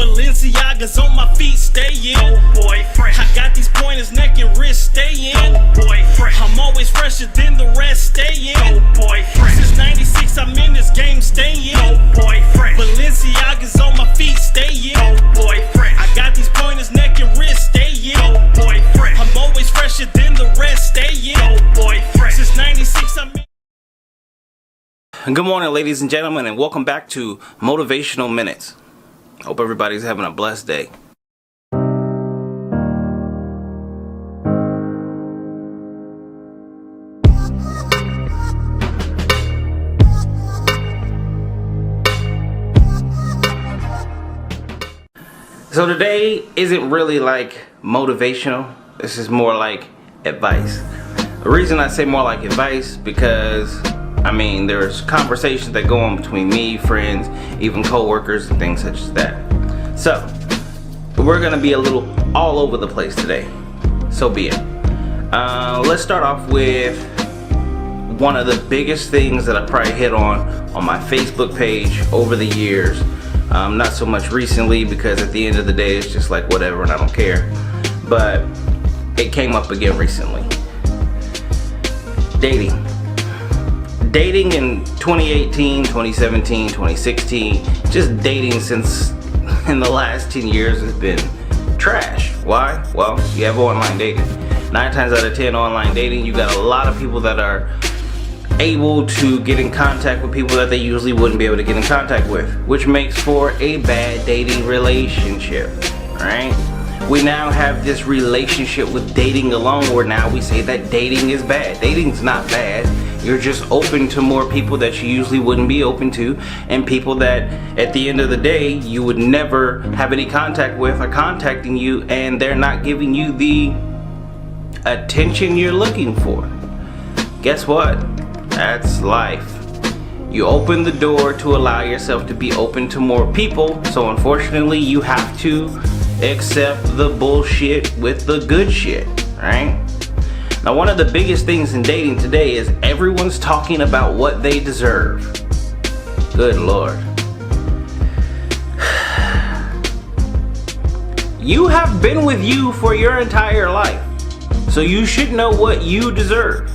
Balenciagas on my feet, stay in. Oh boy, fresh. I got these pointers, neck and wrist, stay in. Oh boy, fresh. I'm always fresher than the rest, stay in. Oh boy, fresh. Since 96, I'm in this game, stay in. Oh boy, fresh. Balenciagas on my feet, stay in. Oh boy, fresh. I got these pointers, neck and wrist, stay in. Oh boy, fresh. I'm always fresher than the rest, stay in. Oh boy, fresh. Since 96, I'm in. Good morning, ladies and gentlemen, and welcome back to Motivational Minutes. Hope everybody's having a blessed day. So today isn't really like motivational. This is more like advice. The reason I say more like advice because there's conversations that go on between me, friends, even co-workers and things such as that. So we're gonna be a little all over the place today. So be it. Let's start off with one of the biggest things that I probably hit on my Facebook page over the years. Not so much recently because at the end of the day it's just like whatever and I don't care. But it came up again recently. Dating in 2018, 2017, 2016, just dating since in the last 10 years has been trash. Why? Well, you have online dating. 9 times out of 10 online dating, you got a lot of people that are able to get in contact with people that they usually wouldn't be able to get in contact with, which makes for a bad dating relationship, right? We now have this relationship with dating alone where now we say that dating is bad. Dating's not bad. You're just open to more people that you usually wouldn't be open to, and people that at the end of the day you would never have any contact with are contacting you and they're not giving you the attention you're looking for. Guess what? That's life. You open the door to allow yourself to be open to more people, so unfortunately you have to accept the bullshit with the good shit, right? Now, one of the biggest things in dating today is everyone's talking about what they deserve. Good Lord. You have been with you for your entire life, so you should know what you deserve.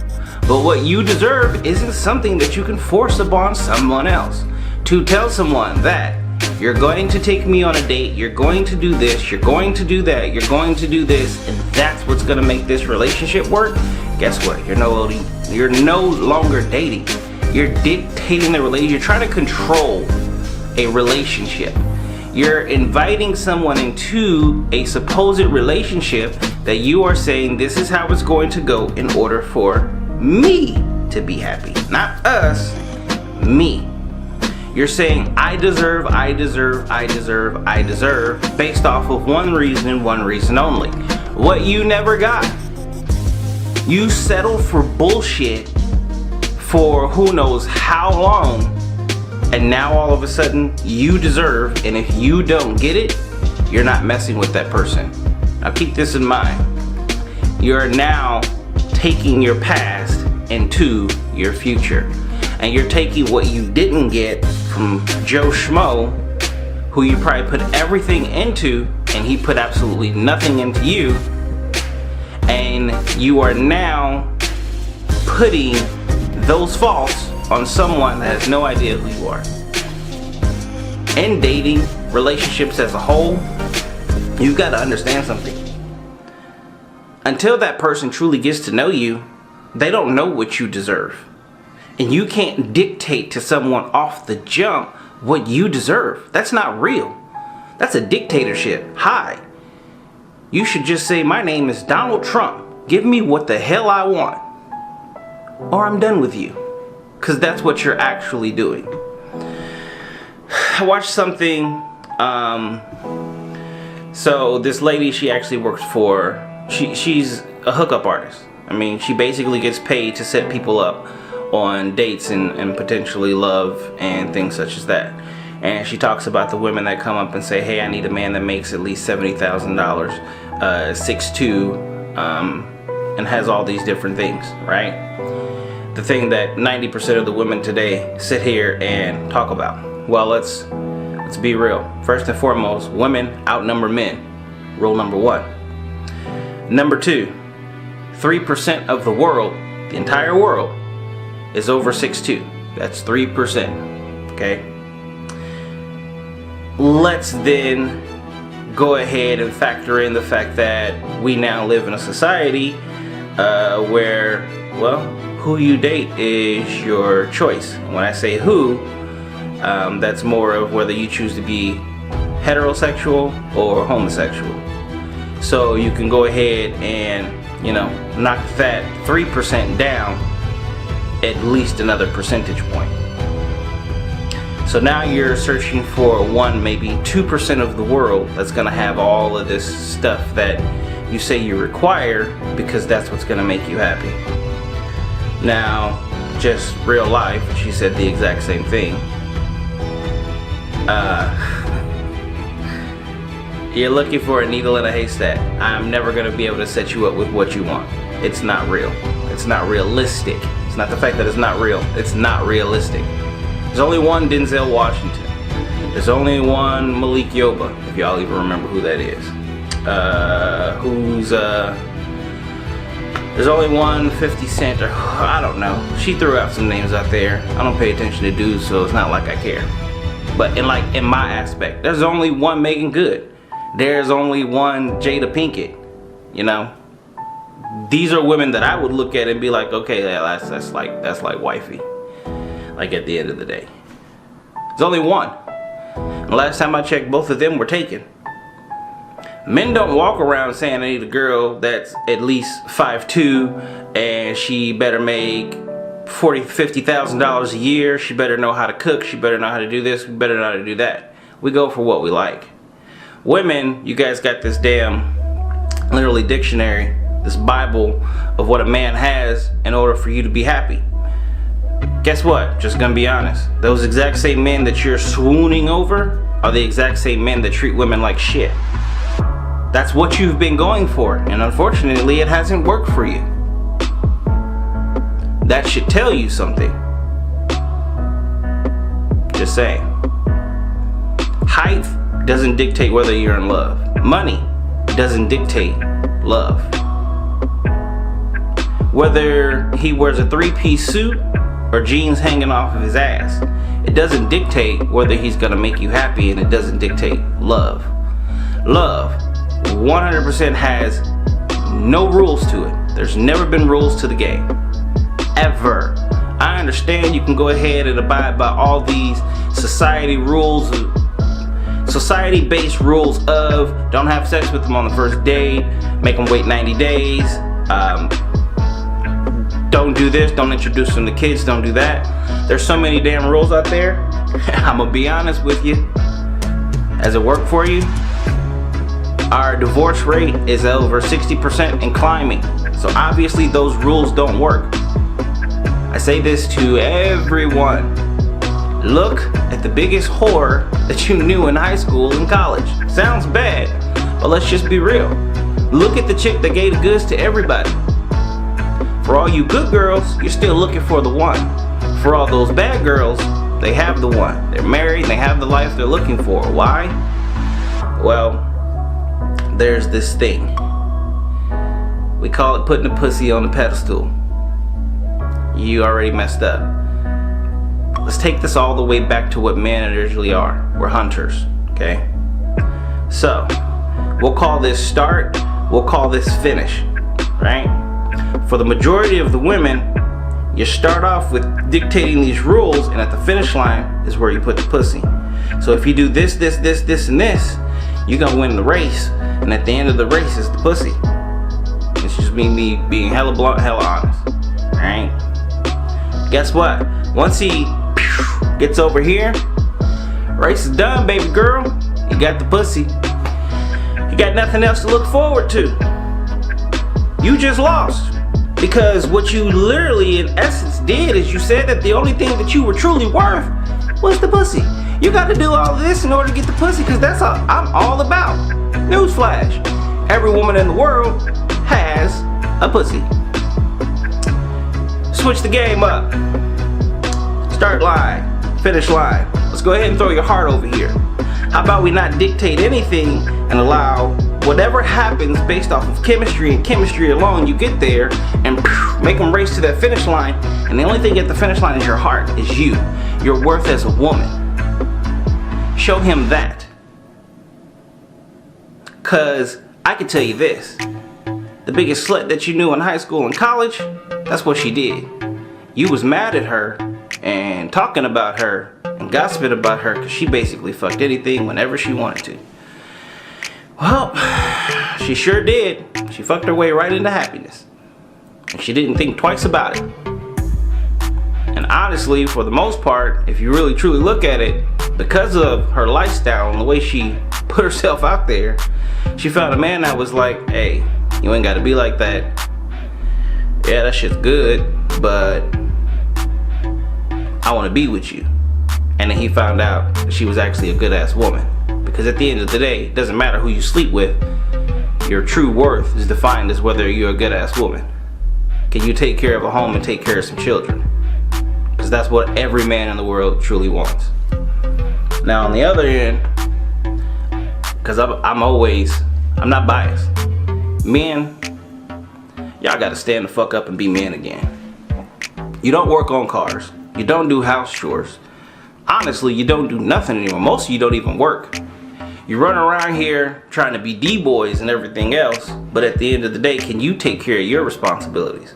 But what you deserve isn't something that you can force upon someone else. To tell someone that you're going to take me on a date, you're going to do this, you're going to do that, you're going to do this, and that's what's going to make this relationship work. Guess what? You're no longer dating. You're dictating the relationship. You're trying to control a relationship. You're inviting someone into a supposed relationship that you are saying this is how it's going to go in order for me to be happy. Not us, me. You're saying I deserve based off of one reason and one reason only. What you never got. You settled for bullshit for who knows how long, and now all of a sudden you deserve, and if you don't get it, you're not messing with that person. Now keep this in mind. You're now taking your past into your future. And you're taking what you didn't get from Joe Schmo, who you probably put everything into, and he put absolutely nothing into you, and you are now putting those faults on someone that has no idea who you are. In dating, relationships as a whole, you've got to understand something. Until that person truly gets to know you, they don't know what you deserve. And you can't dictate to someone off the jump what you deserve. That's not real. That's a dictatorship. Hi. You should just say, my name is Donald Trump. Give me what the hell I want, or I'm done with you. Because that's what you're actually doing. I watched something. So this lady, she actually works for, she's a hookup artist. She basically gets paid to set people up on dates and potentially love and things such as that. And she talks about the women that come up and say, hey, I need a man that makes at least $70,000, 6'2", and has all these different things, right? The thing that 90% of the women today sit here and talk about. Well, let's let's be real. First and foremost, women outnumber men. Rule number 1. Number 2, 3% of the world, the entire world, is over 6'2". That's 3%. Okay? Let's then go ahead and factor in the fact that we now live in a society where, well, who you date is your choice. When I say who, that's more of whether you choose to be heterosexual or homosexual. So you can go ahead and, you know, knock that 3% down at least another percentage point. So now you're searching for 1, maybe 2% of the world that's gonna have all of this stuff that you say you require because that's what's gonna make you happy. Now, just real life, she said the exact same thing. You're looking for a needle in a haystack. I'm never gonna be able to set you up with what you want. It's not real. It's not realistic. It's not the fact that it's not real. It's not realistic. There's only one Denzel Washington. There's only one Malik Yoba, if y'all even remember who that is. There's only one 50 Cent, or I don't know. She threw out some names out there. I don't pay attention to dudes, so it's not like I care. But in my aspect, there's only one Megan Good. There's only one Jada Pinkett. You know, these are women that I would look at and be like, okay, that's like wifey. Like at the end of the day, there's only one. And last time I checked, both of them were taken. Men don't walk around saying I need a girl that's at least 5'2", and she better make $50,000 a year. She better know how to cook. She better know how to do this. We better know how to do that. We go for what we like. Women, you guys got this damn literally dictionary, this Bible of what a man has in order for you to be happy. Guess what? Just gonna be honest. Those exact same men that you're swooning over are the exact same men that treat women like shit. That's what you've been going for, and unfortunately it hasn't worked for you. That should tell you something. Just saying. Height doesn't dictate whether you're in love. Money doesn't dictate love. Whether he wears a 3-piece suit or jeans hanging off of his ass, it doesn't dictate whether he's gonna make you happy, and it doesn't dictate love. Love 100% has no rules to it. There's never been rules to the game. Ever. I understand you can go ahead and abide by all these society rules, society-based rules of don't have sex with them on the first date, make them wait 90 days, don't do this, don't introduce them to kids, don't do that. There's so many damn rules out there. I'm gonna be honest with you. Has it worked for you? Our divorce rate is over 60% and climbing. So obviously those rules don't work. I say this to everyone. Look at the biggest whore that you knew in high school and college. Sounds bad, but let's just be real. Look at the chick that gave the goods to everybody. For all you good girls, you're still looking for the one. For all those bad girls, they have the one. They're married, they have the life they're looking for. Why? Well, there's this thing. We call it putting a pussy on the pedestal. You already messed up. Let's take this all the way back to what men originally are. We're hunters, okay? So, we'll call this start, we'll call this finish, right? For the majority of the women, you start off with dictating these rules, and at the finish line is where you put the pussy. So if you do this, this, this, this, and this, you're gonna win the race, and at the end of the race is the pussy. It's just me being hella blunt, hella honest, alright? Guess what? Once he gets over here, race is done, baby girl. You got the pussy. You got nothing else to look forward to. You just lost. Because what you literally in essence did is you said that the only thing that you were truly worth was the pussy. You got to do all of this in order to get the pussy, because that's all I'm all about. Newsflash. Every woman in the world has a pussy. Switch the game up. Start line, finish line. Let's go ahead and throw your heart over here. How about we not dictate anything and allow whatever happens based off of chemistry and chemistry alone, you get there and make them race to that finish line, and the only thing at the finish line is your heart, is you, your worth as a woman. Show him that. Cause I can tell you this, the biggest slut that you knew in high school and college, that's what she did. You was mad at her and talking about her and gossiping about her because she basically fucked anything whenever she wanted to. Well, she sure did. She fucked her way right into happiness. And she didn't think twice about it. And honestly, for the most part, if you really truly look at it, because of her lifestyle and the way she put herself out there, she found a man that was like, hey, you ain't gotta be like that. Yeah, that shit's good, but I wanna be with you. And then he found out that she was actually a good ass woman. Because at the end of the day, it doesn't matter who you sleep with, your true worth is defined as whether you're a good ass woman. Can you take care of a home and take care of some children? Because that's what every man in the world truly wants. Now on the other end, because I'm not biased. Men, y'all gotta stand the fuck up and be men again. You don't work on cars. You don't do house chores. Honestly, you don't do nothing anymore. Most of you don't even work. You run around here trying to be D-boys and everything else, but at the end of the day, can you take care of your responsibilities?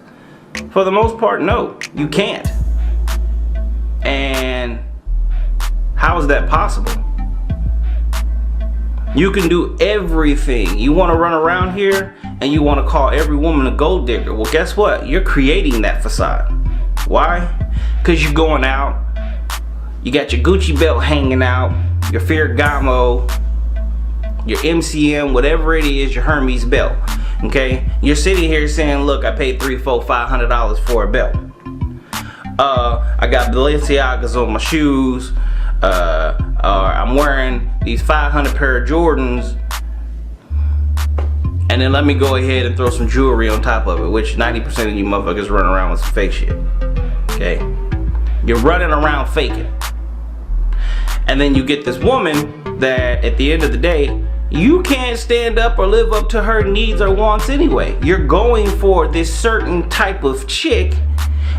For the most part, no, you can't. And how is that possible? You can do everything. You want to run around here and you want to call every woman a gold digger. Well, guess what? You're creating that facade. Why? Because you're going out. You got your Gucci belt hanging out, your Ferragamo, your MCM, whatever it is, your Hermes belt. Okay? You're sitting here saying, look, I paid $300, $400, $500 for a belt. I got Balenciagas on my shoes. I'm wearing these 500 pair of Jordans. And then let me go ahead and throw some jewelry on top of it, which 90% of you motherfuckers run around with some fake shit. Okay? You're running around faking. And then you get this woman that at the end of the day, you can't stand up or live up to her needs or wants anyway. You're going for this certain type of chick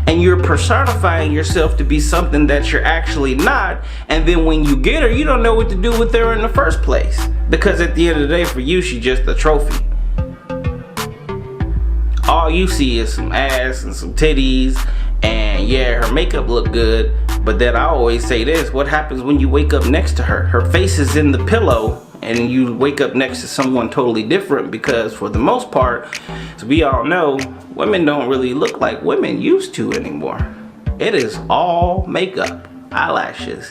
and you're personifying yourself to be something that you're actually not. And then when you get her, you don't know what to do with her in the first place. Because at the end of the day, for you, she's just a trophy. All you see is some ass and some titties. And yeah, her makeup look good, but then I always say this, what happens when you wake up next to her? Her face is in the pillow and you wake up next to someone totally different, because for the most part, as we all know, women don't really look like women used to anymore. It is all makeup, eyelashes,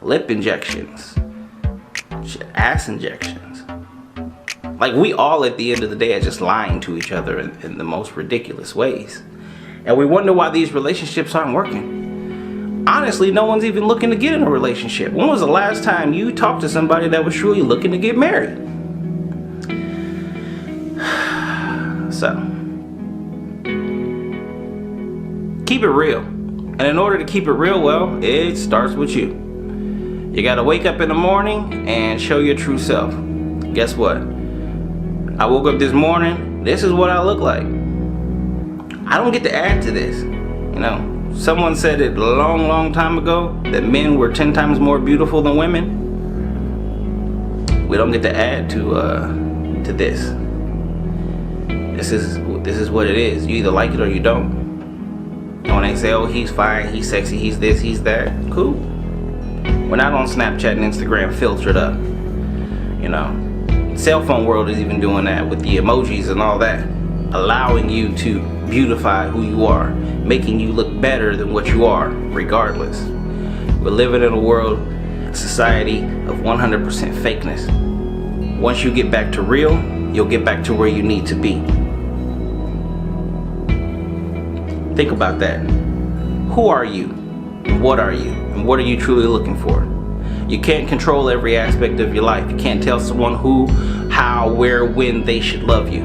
lip injections, ass injections. Like, we all at the end of the day are just lying to each other in the most ridiculous ways. And we wonder why these relationships aren't working. Honestly, no one's even looking to get in a relationship. When was the last time you talked to somebody that was truly looking to get married? So, keep it real. And in order to keep it real, well, it starts with you. You gotta wake up in the morning and show your true self. Guess what? I woke up this morning, this is what I look like. I don't get to add to this. You know, someone said it a long time ago that men were 10 times more beautiful than women. We don't get to add to this. This is what it is. You either like it or you don't. And when they say, oh, he's fine, he's sexy, he's this, he's that, cool. We're not on Snapchat and Instagram filtered up. You know, cell phone world is even doing that with the emojis and all that, allowing you to beautify who you are, making you look better than what you are, regardless. We're living in a world, a society of 100% fakeness. Once you get back to real, you'll get back to where you need to be. Think about that. Who are you? And what are you? And what are you truly looking for? You can't control every aspect of your life. You can't tell someone who, how, where, when they should love you.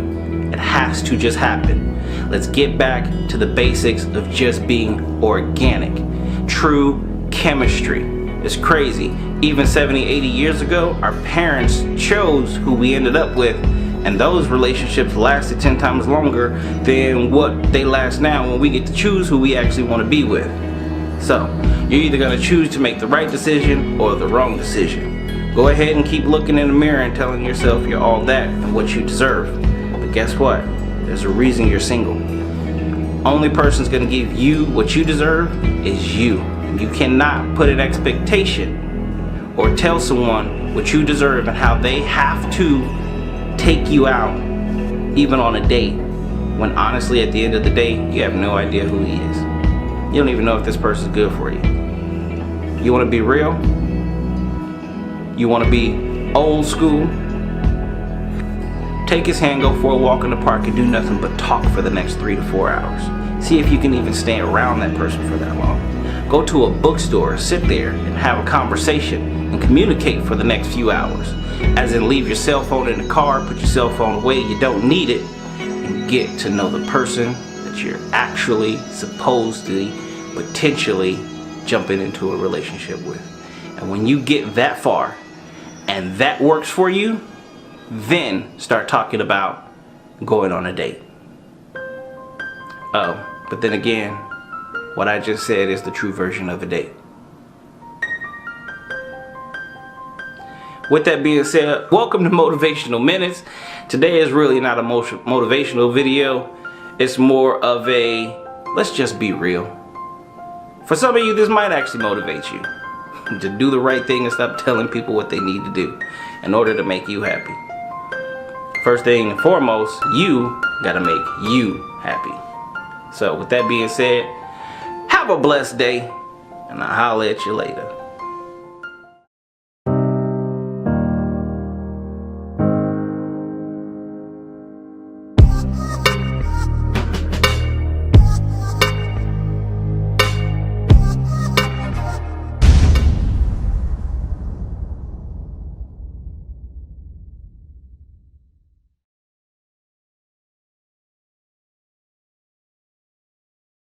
It has to just happen. Let's get back to the basics of just being organic. True chemistry. It's crazy. Even 70, 80 years ago, our parents chose who we ended up with, and those relationships lasted 10 times longer than what they last now when we get to choose who we actually want to be with. So, you're either going to choose to make the right decision or the wrong decision. Go ahead and keep looking in the mirror and telling yourself you're all that and what you deserve. But guess what? There's a reason you're single. Only person's going to give you what you deserve is you. You cannot put an expectation or tell someone what you deserve and how they have to take you out, even on a date, when honestly at the end of the day you have no idea who he is. You don't even know if this person's good for you. You want to be real? You want to be old school? Take his hand, go for a walk in the park, and do nothing but talk for the next 3 to 4 hours. See if you can even stay around that person for that long. Go to a bookstore, sit there and have a conversation and communicate for the next few hours. As in, leave your cell phone in the car, put your cell phone away, you don't need it, and get to know the person that you're actually supposed to potentially jumping into a relationship with. And when you get that far and that works for you, then start talking about going on a date. Oh, but then again, what I just said is the true version of a date. With that being said, welcome to Motivational Minutes. Today is really not a motivational video. It's more of a, let's just be real. For some of you, this might actually motivate you to do the right thing and stop telling people what they need to do in order to make you happy. First thing and foremost, you gotta make you happy. So with that being said, have a blessed day, and I'll holler at you later.